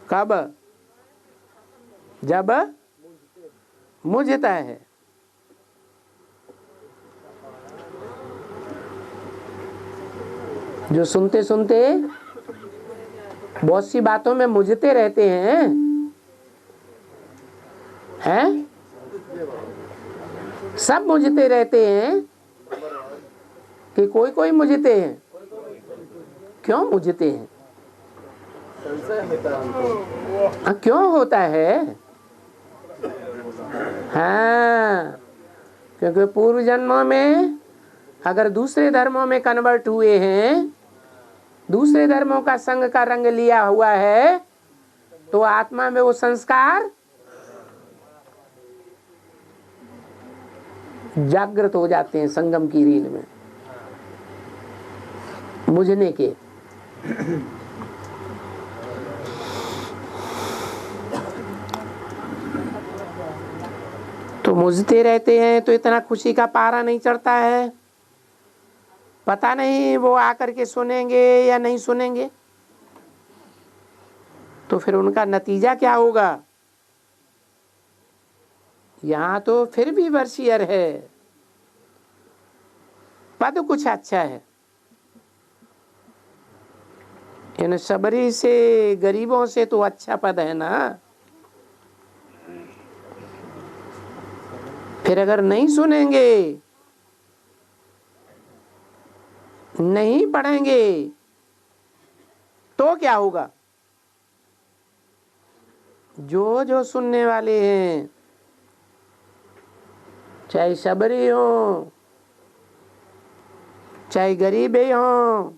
कब? जब मुझता है। जो सुनते सुनते बहुत सी बातों में मुझते रहते हैं, सब मुझते रहते हैं कि कोई कोई मुझते हैं। क्यों मुझते हैं? क्यों होता है? हाँ, क्योंकि पूर्व जन्मों में अगर दूसरे धर्मों में कन्वर्ट हुए हैं, दूसरे धर्मों का संग का रंग लिया हुआ है, तो आत्मा में वो संस्कार जागृत हो जाते हैं संगम की रील में मुझने के। तो मुझते रहते हैं तो इतना खुशी का पारा नहीं चढ़ता है। पता नहीं वो आकर के सुनेंगे या नहीं सुनेंगे, तो फिर उनका नतीजा क्या होगा। यहाँ तो फिर भी वर्षियर है, पद कुछ अच्छा है। इन सबरी से गरीबों से तो अच्छा पद है ना। फिर अगर नहीं सुनेंगे, नहीं पढ़ेंगे, तो क्या होगा। जो जो सुनने वाले हैं, चाहे सबरी हो चाहे गरीबे हो,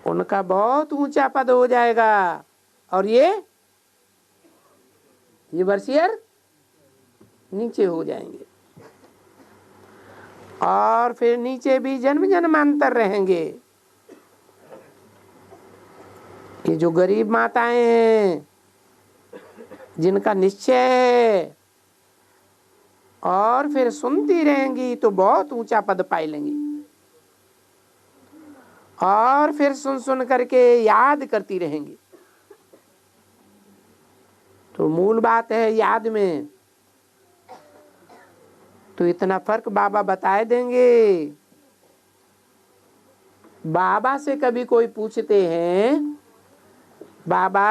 उनका बहुत ऊंचा पद हो जाएगा। और ये वर्षियर नीचे हो जाएंगे, और फिर नीचे भी जन्म जन्मांतर रहेंगे। ये जो गरीब माताएं हैं, जिनका निश्चय है और फिर सुनती रहेंगी, तो बहुत ऊंचा पद पाई लेंगी। और फिर सुन सुन करके याद करती रहेंगी। तो मूल बात है याद में। तो इतना फर्क बाबा बताए देंगे। बाबा से कभी कोई पूछते हैं, बाबा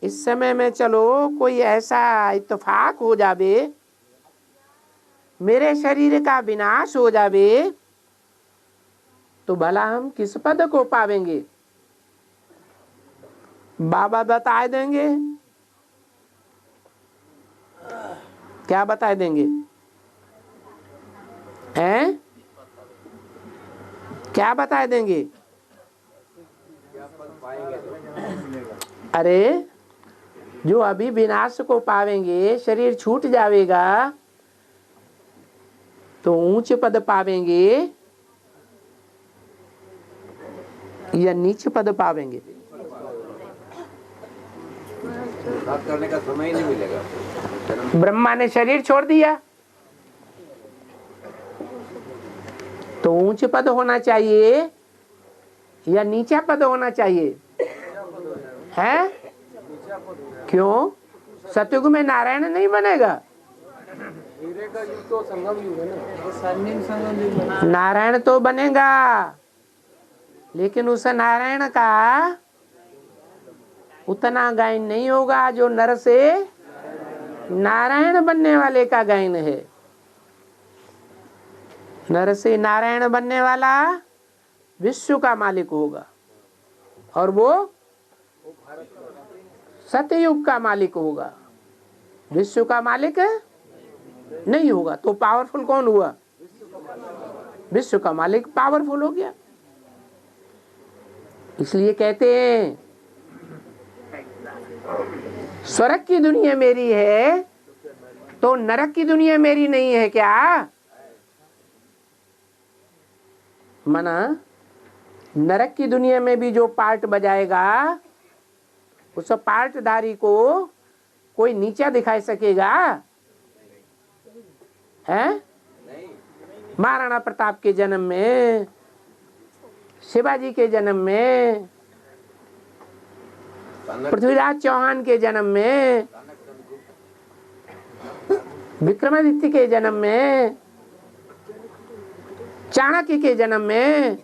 इस समय में चलो कोई ऐसा इत्तेफाक हो जावे, मेरे शरीर का विनाश हो जावे, तो भला हम किस पद को पावेंगे। बाबा बताए देंगे। क्या बताए देंगे? हैं? क्या बताए देंगे? अरे जो अभी विनाश को पावेंगे, शरीर छूट जाएगा, तो ऊंच पद पावेंगे या नीच पद पावेंगे। बात करने का समय ही नहीं मिलेगा। ब्रह्मा ने शरीर छोड़ दिया, तो ऊंच पद होना चाहिए या नीचा पद होना चाहिए? है? क्यों? सतयुग में नारायण नहीं बनेगा। हीरे का युग तो संगम युग है ना। स्वर्णिम संगम युग। नारायण तो बनेगा, लेकिन उस नारायण का उतना गायन नहीं होगा जो नर से नारायण बनने वाले का गायन है। नर से नारायण बनने वाला विश्व का मालिक होगा, और वो सतयुग का मालिक होगा, विश्व का मालिक नहीं होगा। तो पावरफुल कौन हुआ? विश्व का मालिक पावरफुल हो गया। इसलिए कहते हैं स्वर्ग की दुनिया मेरी है तो नरक की दुनिया मेरी नहीं है क्या? मना नरक की दुनिया में भी जो पार्ट बजाएगा उस पार्टधारी को कोई नीचा दिखाई सकेगा? है महाराणा प्रताप के जन्म में, शिवाजी के जन्म में, पृथ्वीराज चौहान के जन्म में, विक्रमादित्य के जन्म में, चाणक्य के जन्म में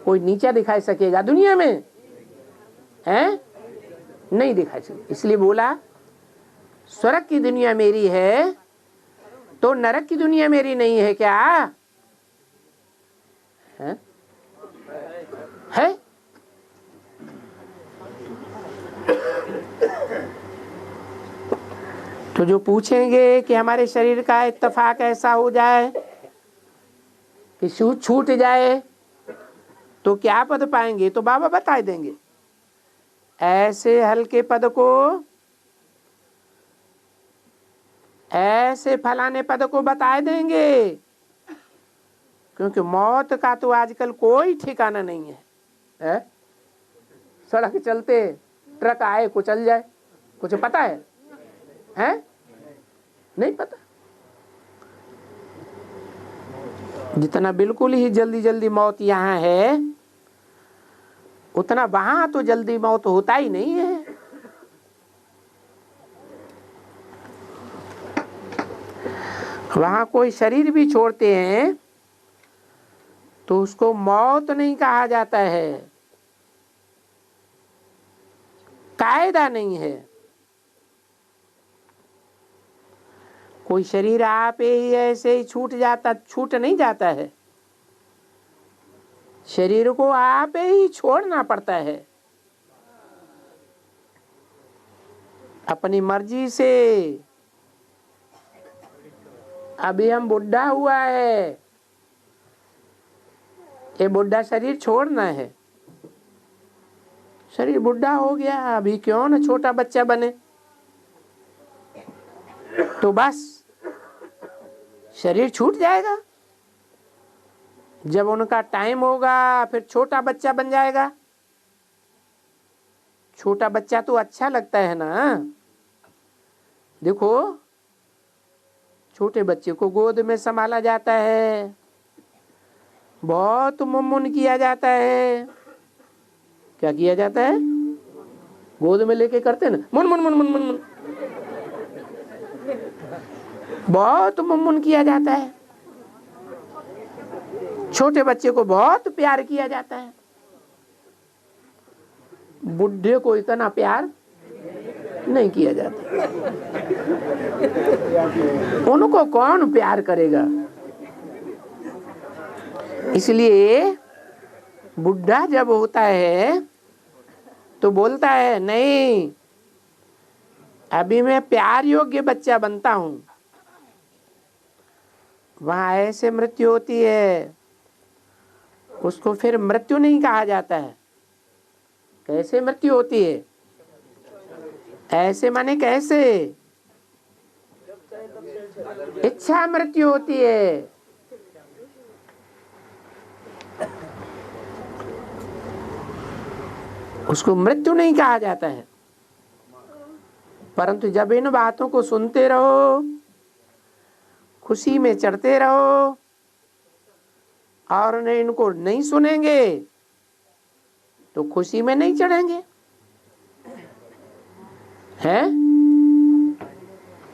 कोई नीचा दिखाई सकेगा दुनिया में? है नहीं दिखाई सकेगा। इसलिए बोला स्वर्ग की दुनिया मेरी है तो नरक की दुनिया मेरी नहीं है क्या? है? तो जो पूछेंगे कि हमारे शरीर का इत्तेफाक ऐसा हो जाए कि छूट जाए तो क्या पद पाएंगे, तो बाबा बता देंगे। ऐसे हल्के पद को, ऐसे फलाने पद को बता देंगे, क्योंकि मौत का तो आजकल कोई ठिकाना नहीं है। सड़क चलते ट्रक आए कुचल जाए, कुछ पता है? नहीं पता। जितना बिल्कुल ही जल्दी जल्दी मौत यहाँ है उतना वहां तो जल्दी मौत होता ही नहीं है। वहां कोई शरीर भी छोड़ते हैं तो उसको मौत नहीं कहा जाता है, कायदा नहीं है। कोई शरीर आप ही ऐसे ही छूट नहीं जाता है, शरीर को आप ही छोड़ना पड़ता है अपनी मर्जी से। अभी हम बुढ़ा हुआ है, ये बुढ़ा शरीर छोड़ना है। शरीर बुढ़ा हो गया, अभी क्यों ना छोटा बच्चा बने, तो बस शरीर छूट जाएगा। जब उनका टाइम होगा फिर छोटा बच्चा बन जाएगा। छोटा बच्चा तो अच्छा लगता है ना। देखो छोटे बच्चे को गोद में संभाला जाता है, बहुत मुनमुन किया जाता है। क्या किया जाता है? गोद में लेके करते ना, मुन मुन मुन मुन मुन मुन, बहुत मुनमुन किया जाता है। छोटे बच्चे को बहुत प्यार किया जाता है। बुढ़े को इतना प्यार नहीं किया जाता। उनको कौन प्यार करेगा? इसलिए बुढ़ा जब होता है तो बोलता है नहीं, अभी मैं प्यार योग्य बच्चा बनता हूं। वहां ऐसे मृत्यु होती है, उसको फिर मृत्यु नहीं कहा जाता है। कैसे मृत्यु होती है? ऐसे माने कैसे? इच्छा मृत्यु होती है। उसको मृत्यु नहीं कहा जाता है। परंतु जब इन बातों को सुनते रहो, खुशी में चढ़ते रहो, और इनको नहीं सुनेंगे तो खुशी में नहीं चढ़ेंगे। हैं?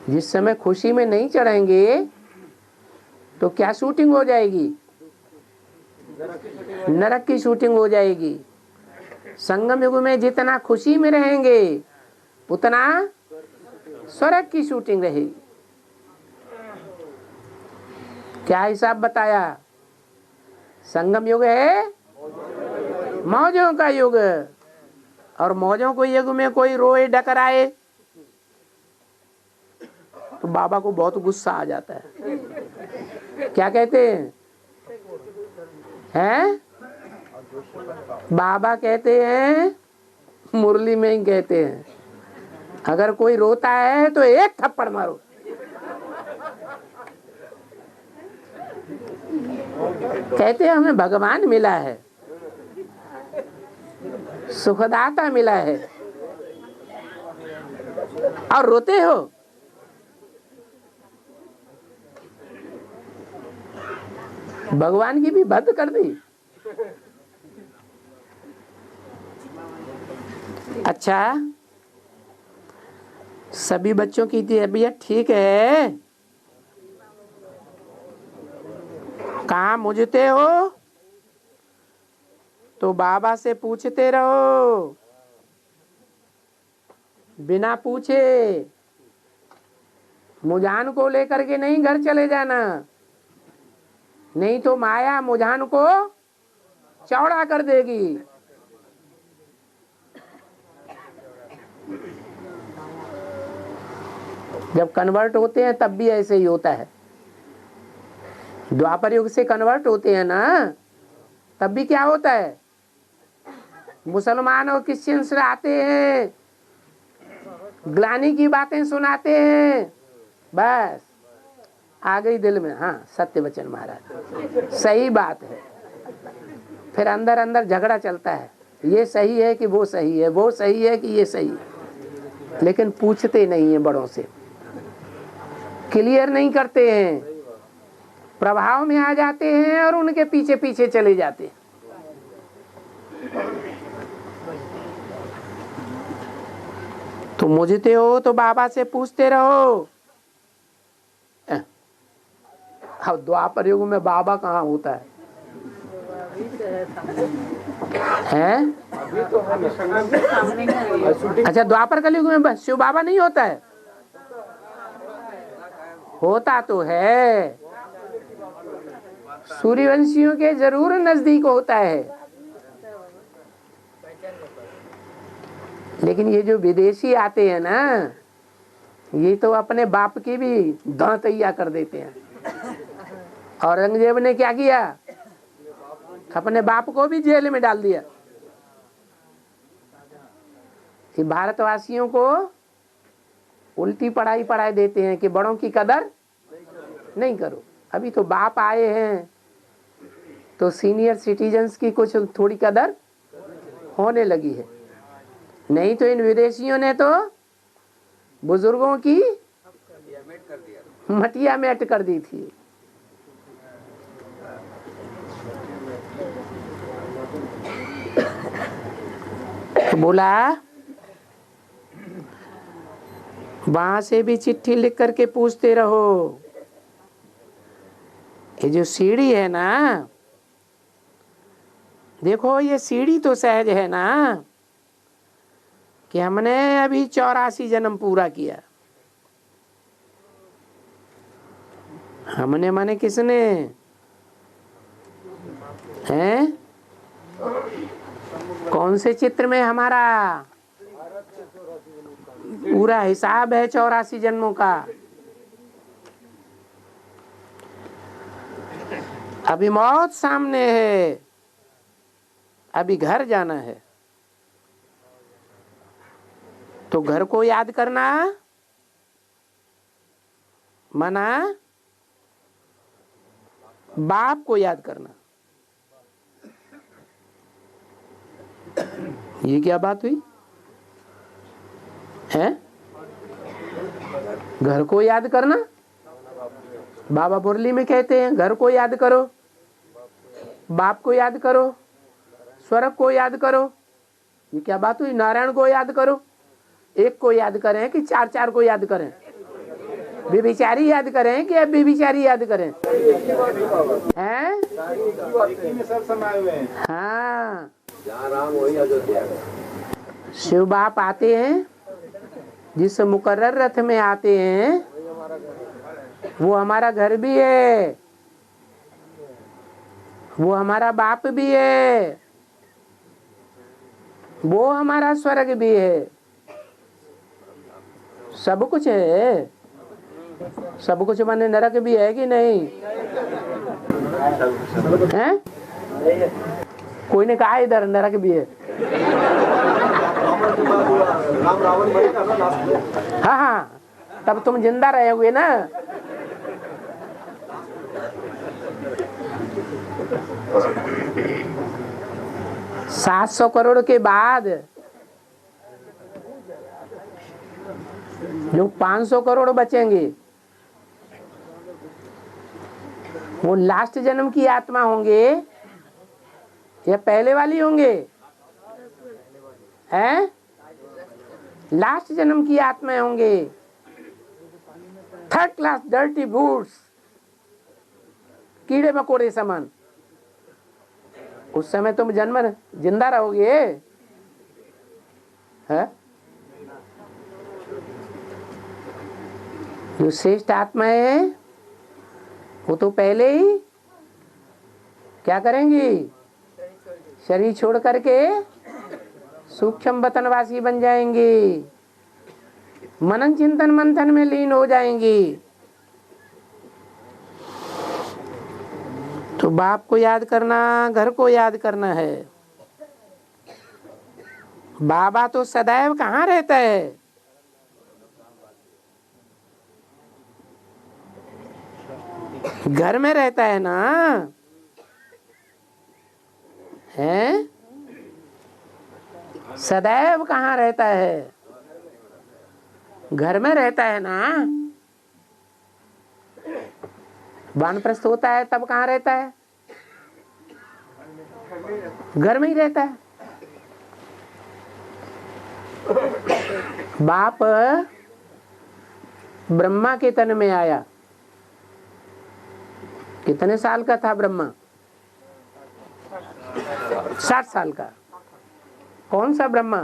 जिस समय खुशी में नहीं चढ़ेंगे तो क्या शूटिंग हो जाएगी? नरक की शूटिंग हो जाएगी। संगम युग में जितना खुशी में रहेंगे उतना स्वर्ग की शूटिंग रहेगी। क्या हिसाब बताया? संगम युग है मौजों का युग, और मौजों को युग में कोई रोए डकराए तो बाबा को बहुत गुस्सा आ जाता है। क्या कहते हैं? बाबा कहते हैं, मुरली में ही कहते हैं, अगर कोई रोता है तो एक थप्पड़ मारो। कहते हैं हमें भगवान मिला है, सुखदाता मिला है, और रोते हो। भगवान की भी बंद कर दी। अच्छा, सभी बच्चों की तबीयत ठीक है? कहाँ मुझते हो तो बाबा से पूछते रहो, बिना पूछे मुझान को लेकर के नहीं घर चले जाना, नहीं तो माया मुझान को चौड़ा कर देगी। जब कन्वर्ट होते हैं तब भी ऐसे ही होता है। द्वापर युग से कन्वर्ट होते हैं ना, तब भी क्या होता है, मुसलमान और क्रिश्चियंस आते हैं, ग्लानि की बातें सुनाते हैं, बस आ गई दिल में, हाँ सत्य वचन महाराज सही बात है। फिर अंदर अंदर झगड़ा चलता है, ये सही है कि वो सही है, वो सही है कि ये सही है, लेकिन पूछते नहीं है, बड़ों से क्लियर नहीं करते हैं, प्रभाव में आ जाते हैं और उनके पीछे पीछे चले जाते हैं। तो मुझते हो तो बाबा से पूछते रहो। अब द्वापर युग में बाबा कहाँ होता है? हैं? अच्छा, द्वापर कलयुग में शिव बाबा नहीं होता है? होता तो है, सूर्यवंशियों के जरूर नजदीक होता है, लेकिन ये जो विदेशी आते हैं ना, ये तो अपने बाप की भी दांतैया कर देते हैं। औरंगजेब ने क्या किया, अपने बाप को भी जेल में डाल दिया कि भारतवासियों को उल्टी पढ़ाई पढ़ाई देते हैं कि बड़ों की कदर नहीं करो। अभी तो बाप आए हैं तो सीनियर सिटीजन्स की कुछ थोड़ी कदर होने लगी है, नहीं तो इन विदेशियों ने तो बुजुर्गों की मटिया मेट कर दी थी। तो बोला वहां से भी चिट्ठी लिख करके पूछते रहो। ये जो सीढ़ी है ना, देखो ये सीढ़ी तो सहज है ना कि हमने अभी 84 जन्म पूरा किया। हमने माने किसने हैं? कौन से चित्र में हमारा पूरा हिसाब है 84 जन्मों का। अभी मौत सामने है, अभी घर जाना है, तो घर को याद करना मना बाप को याद करना। ये क्या बात हुई है? घर को याद करना, बाबा मुरली में कहते हैं घर को याद करो, बाप को याद करो, स्वर्ग को याद करो। ये क्या बात हुई? नारायण को याद करो। एक को याद करें कि चार चार को याद करें? बेबिचारी याद करें कि अब बेबिचारी याद करें? हैं? हाँ, शिव बाप आते हैं, जिस मुकर्रर रथ में आते हैं वो हमारा घर भी है, वो हमारा बाप भी है, वो हमारा स्वर्ग भी है, सब कुछ है। सब कुछ माने नरक भी है कि नहीं है? कोई ने कहा इधर नरक भी है। रावण के बाद राम रावण बनेगा ना लास्ट में। हाँ हाँ, तब तुम जिंदा रहोगे ना। 700 करोड़ के बाद जो 500 करोड़ बचेंगे वो लास्ट जन्म की आत्मा होंगे या पहले वाली होंगे? हैं? लास्ट जन्म की आत्मा होंगे। 3rd क्लास डर्टी बूट्स, कीड़े मकोड़े समान। उस समय तुम जिंदा रहोगे? है? जो श्रेष्ठ आत्मा है वो तो पहले ही क्या करेंगी? शरीर छोड़ करके सूक्ष्म वतनवासी बन जाएंगी, मनन चिंतन मंथन में लीन हो जाएंगी। तो बाप को याद करना, घर को याद करना है। बाबा तो सदैव कहाँ रहता है? घर में रहता है ना, है? सदैव कहाँ रहता है? घर में रहता है ना। वानप्रस्थ होता है तब कहाँ रहता है? घर में ही रहता है। बाप ब्रह्मा के तन में आया। कितने साल का था ब्रह्मा? 60 साल का। कौन सा ब्रह्मा?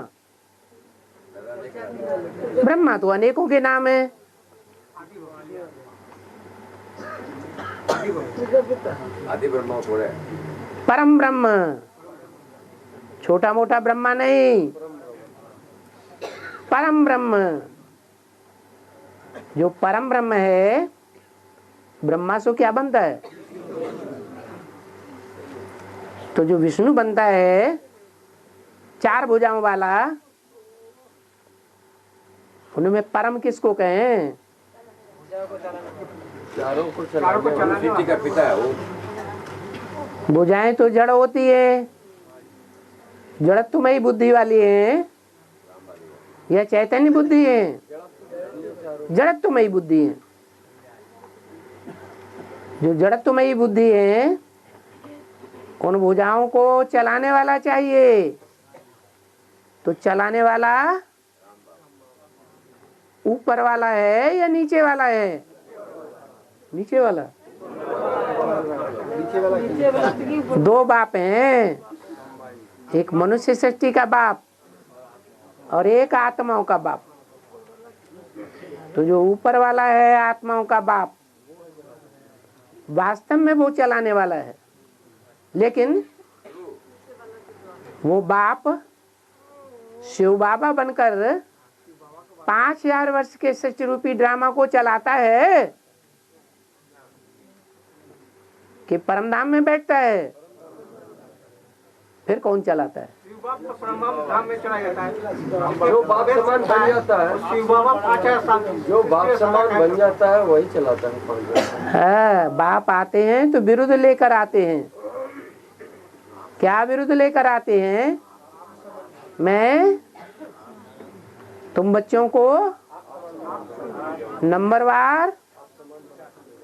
ब्रह्मा तो अनेकों के नाम है। आदि ब्रह्मा थोड़े, परम ब्रह्म, छोटा मोटा ब्रह्मा नहीं, परम ब्रह्म। जो परम ब्रह्म है, ब्रह्मा से क्या बनता है? तो जो विष्णु बनता है 4 भुजाओं वाला, उनमें परम किसको कहें? चारों को चलाने सृष्टि का पिता है वो। भुजाएं तो जड़ होती है, जड़त्वमयी बुद्धि वाली है या चैतन्य बुद्धि है? जड़त्वमयी बुद्धि है। जो जड़त्वमयी बुद्धि है उन भुजाओं को चलाने वाला चाहिए। तो चलाने वाला ऊपर वाला है या नीचे वाला है? नीचे वाला। 2 बाप हैं, एक मनुष्य सृष्टि का बाप और एक आत्माओं का बाप। तो जो ऊपर वाला है आत्माओं का बाप, वास्तव में वो चलाने वाला है, लेकिन वो बाप शिव बाबा बनकर 5000 वर्ष के सृष्टि रूपी ड्रामा को चलाता है कि परमधाम में बैठता है? फिर कौन चलाता है? धाम में चला जाता है। जो बाप समान बन जाता है, शिव बाबा 5000 साल जो बाप समान बन जाता है वही चलाता है। हाँ, बाप आते हैं तो विरुद्ध लेकर आते हैं। क्या विरुद्ध लेकर आते हैं? मैं तुम बच्चों को नंबरवार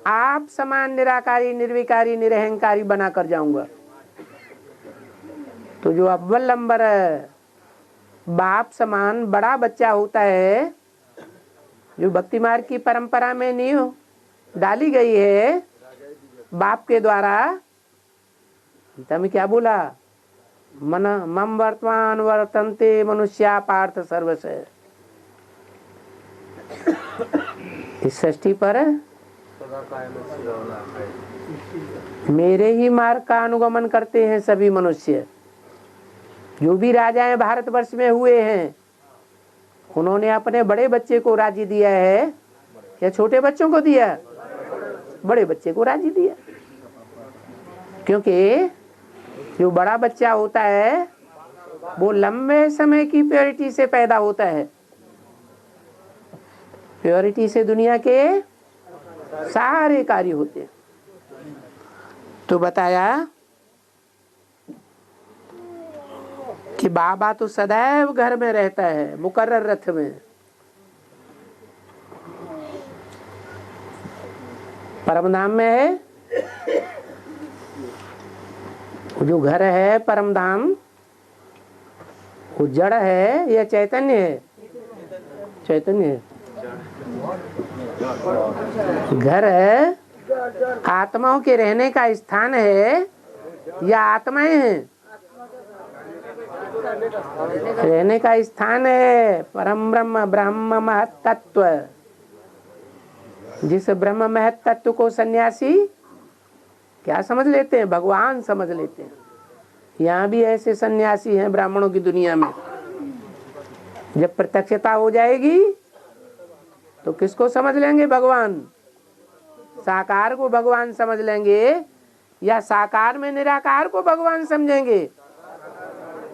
आप समान निराकारी, निर्विकारी, निरहंकारी बना कर जाऊंगा। तो जो अव्वल नंबर बाप समान बड़ा बच्चा होता है, जो भक्ति मार्ग की परंपरा में नींव डाली गई है बाप के द्वारा, गीता में क्या बोला? मन मम वर्तमान वर्तन्ते मनुष्या पार्थ सर्वश। इस सृष्टि पर मेरे ही मार्ग का अनुगमन करते हैं सभी मनुष्य। जो भी राजाएं भारतवर्ष में हुए हैं, उन्होंने अपने बड़े बच्चे को राजी दिया है या छोटे बच्चों को दिया? बड़े बच्चे को राजी दिया, क्योंकि जो बड़ा बच्चा होता है वो लंबे समय की प्योरिटी से पैदा होता है। प्योरिटी से दुनिया के सारे कार्य होते हैं। तो बताया कि बाबा तो सदैव घर में रहता है, मुकर्रर रथ में। परमधाम में है, जो घर है परमधाम, वो जड़ है या चैतन्य है? चैतन्य है। घर है आत्माओं के रहने का स्थान है या आत्माएं हैं? रहने का स्थान है। परम ब्रह्म, ब्रह्म महत तत्व। जिस ब्रह्म महत तत्व को सन्यासी क्या समझ लेते हैं? भगवान समझ लेते हैं। यहाँ भी ऐसे सन्यासी हैं ब्राह्मणों की दुनिया में। जब प्रत्यक्षता हो जाएगी तो किसको समझ लेंगे? भगवान। साकार को भगवान समझ लेंगे या साकार में निराकार को भगवान समझेंगे?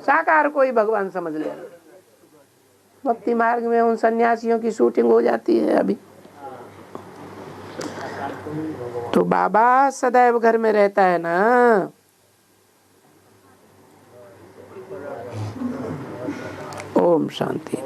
साकार को ही भगवान समझ लेंगे। भक्ति मार्ग में उन सन्यासियों की शूटिंग हो जाती है अभी। तो बाबा सदैव घर में रहता है ना। ओम शांति।